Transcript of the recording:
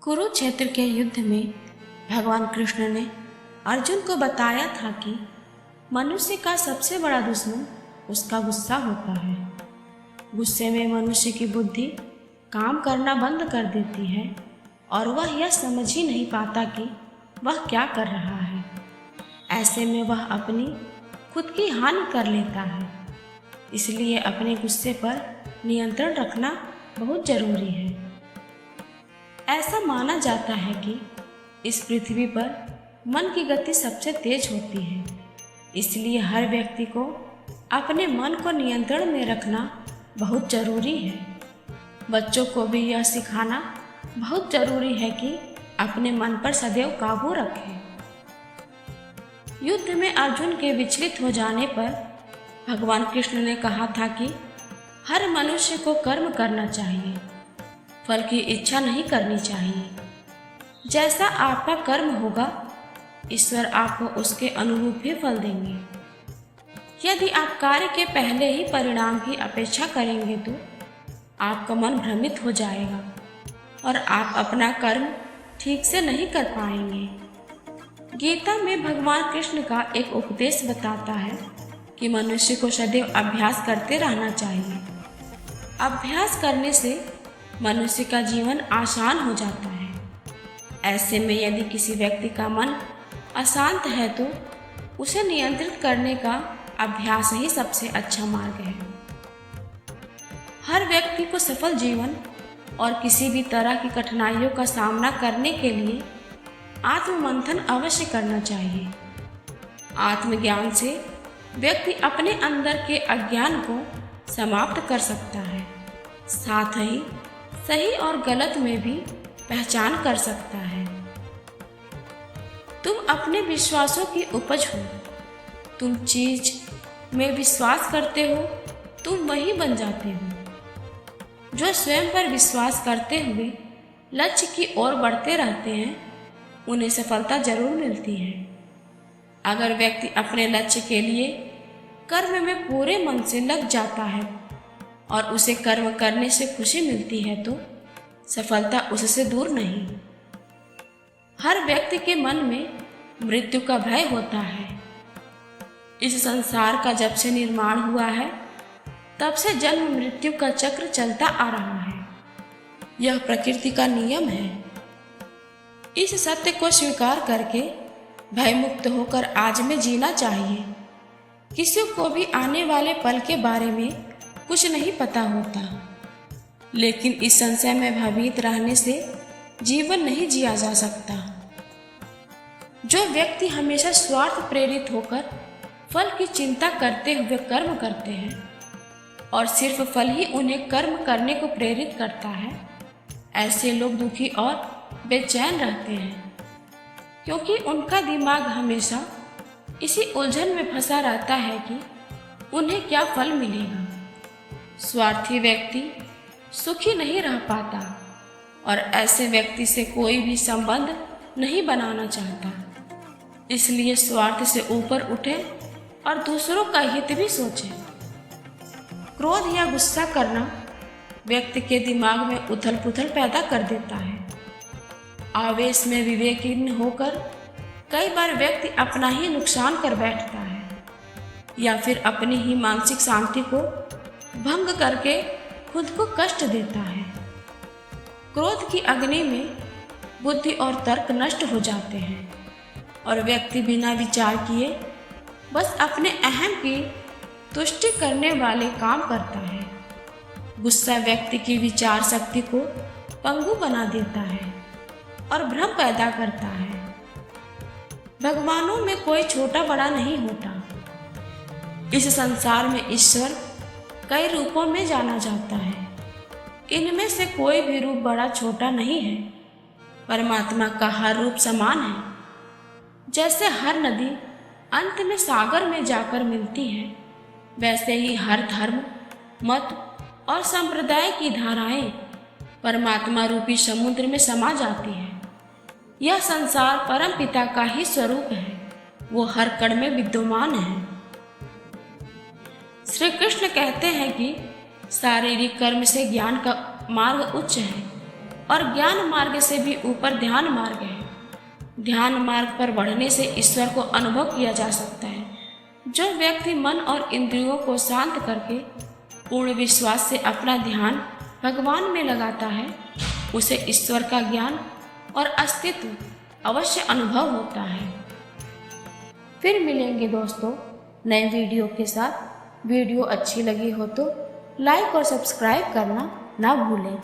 कुरुक्षेत्र के युद्ध में भगवान कृष्ण ने अर्जुन को बताया था कि मनुष्य का सबसे बड़ा दुश्मन उसका गुस्सा होता है। गुस्से में मनुष्य की बुद्धि काम करना बंद कर देती है और वह यह समझ ही नहीं पाता कि वह क्या कर रहा है। ऐसे में वह अपनी खुद की हानि कर लेता है। इसलिए अपने गुस्से पर नियंत्रण रखना बहुत जरूरी है। ऐसा माना जाता है कि इस पृथ्वी पर मन की गति सबसे तेज होती है। इसलिए हर व्यक्ति को अपने मन को नियंत्रण में रखना बहुत जरूरी है। बच्चों को भी यह सिखाना बहुत जरूरी है कि अपने मन पर सदैव काबू रखें। युद्ध में अर्जुन के विचलित हो जाने पर भगवान कृष्ण ने कहा था कि हर मनुष्य को कर्म करना चाहिए, फल की इच्छा नहीं करनी चाहिए। जैसा आपका कर्म होगा, ईश्वर आपको उसके अनुरूप ही फल देंगे। यदि आप कार्य के पहले ही परिणाम की अपेक्षा करेंगे तो आपका मन भ्रमित हो जाएगा और आप अपना कर्म ठीक से नहीं कर पाएंगे। गीता में भगवान कृष्ण का एक उपदेश बताता है कि मनुष्य को सदैव अभ्यास करते रहना चाहिए। अभ्यास करने से मनुष्य का जीवन आसान हो जाता है। ऐसे में यदि किसी व्यक्ति का मन अशांत है तो उसे नियंत्रित करने का अभ्यास ही सबसे अच्छा मार्ग है। हर व्यक्ति को सफल जीवन और किसी भी तरह की कठिनाइयों का सामना करने के लिए आत्ममंथन अवश्य करना चाहिए। आत्मज्ञान से व्यक्ति अपने अंदर के अज्ञान को समाप्त कर सकता है, साथ ही सही और गलत में भी पहचान कर सकता है। तुम अपने विश्वासों की उपज हो। तुम चीज में विश्वास करते हो, तुम वही बन जाते हो। जो स्वयं पर विश्वास करते हुए लक्ष्य की ओर बढ़ते रहते हैं, उन्हें सफलता जरूर मिलती है। अगर व्यक्ति अपने लक्ष्य के लिए कर्म में पूरे मन से लग जाता है और उसे कर्म करने से खुशी मिलती है तो सफलता उससे दूर नहीं। हर व्यक्ति के मन में मृत्यु का भय होता है। इस संसार का जब से निर्माण हुआ है तब से जन्म मृत्यु का चक्र चलता आ रहा है। यह प्रकृति का नियम है। इस सत्य को स्वीकार करके भयमुक्त होकर आज में जीना चाहिए। किसी को भी आने वाले पल के बारे में कुछ नहीं पता होता, लेकिन इस संशय में भयभीत रहने से जीवन नहीं जिया जा सकता। जो व्यक्ति हमेशा स्वार्थ प्रेरित होकर फल की चिंता करते हुए कर्म करते हैं और सिर्फ फल ही उन्हें कर्म करने को प्रेरित करता है, ऐसे लोग दुखी और बेचैन रहते हैं, क्योंकि उनका दिमाग हमेशा इसी उलझन में फंसा रहता है कि उन्हें क्या फल मिलेगा। स्वार्थी व्यक्ति सुखी नहीं रह पाता और ऐसे व्यक्ति से कोई भी संबंध नहीं बनाना चाहता। इसलिए स्वार्थ से ऊपर उठे और दूसरों का हित भी सोचे। क्रोध या गुस्सा करना व्यक्ति के दिमाग में उथल पुथल पैदा कर देता है। आवेश में विवेकहीन होकर कई बार व्यक्ति अपना ही नुकसान कर बैठता है या फिर अपनी ही मानसिक शांति को भंग करके खुद को कष्ट देता है। क्रोध की अग्नि में बुद्धि और तर्क नष्ट हो जाते हैं और व्यक्ति बिना विचार किए बस अपने अहम की तुष्टि करने वाले काम करता है। गुस्सा व्यक्ति की विचार शक्ति को पंगु बना देता है और भ्रम पैदा करता है। भगवानों में कोई छोटा बड़ा नहीं होता। इस संसार में ईश्वर कई रूपों में जाना जाता है। इनमें से कोई भी रूप बड़ा छोटा नहीं है। परमात्मा का हर रूप समान है। जैसे हर नदी अंत में सागर में जाकर मिलती है, वैसे ही हर धर्म, मत और संप्रदाय की धाराएं परमात्मा रूपी समुद्र में समा जाती है। यह संसार परम पिता का ही स्वरूप है। वो हर कण में विद्यमान है। श्री कृष्ण कहते हैं कि शारीरिक कर्म से ज्ञान का मार्ग उच्च है, और ज्ञान मार्ग से भी ऊपर ध्यान मार्ग है। ध्यान मार्ग पर बढ़ने से ईश्वर को अनुभव किया जा सकता है। जो व्यक्ति मन और इंद्रियों को शांत करके पूर्ण विश्वास से अपना ध्यान भगवान में लगाता है, उसे ईश्वर का ज्ञान और अस्तित्व अवश्य अनुभव होता है। फिर मिलेंगे दोस्तों नए वीडियो के साथ। वीडियो अच्छी लगी हो तो लाइक और सब्सक्राइब करना ना भूलें।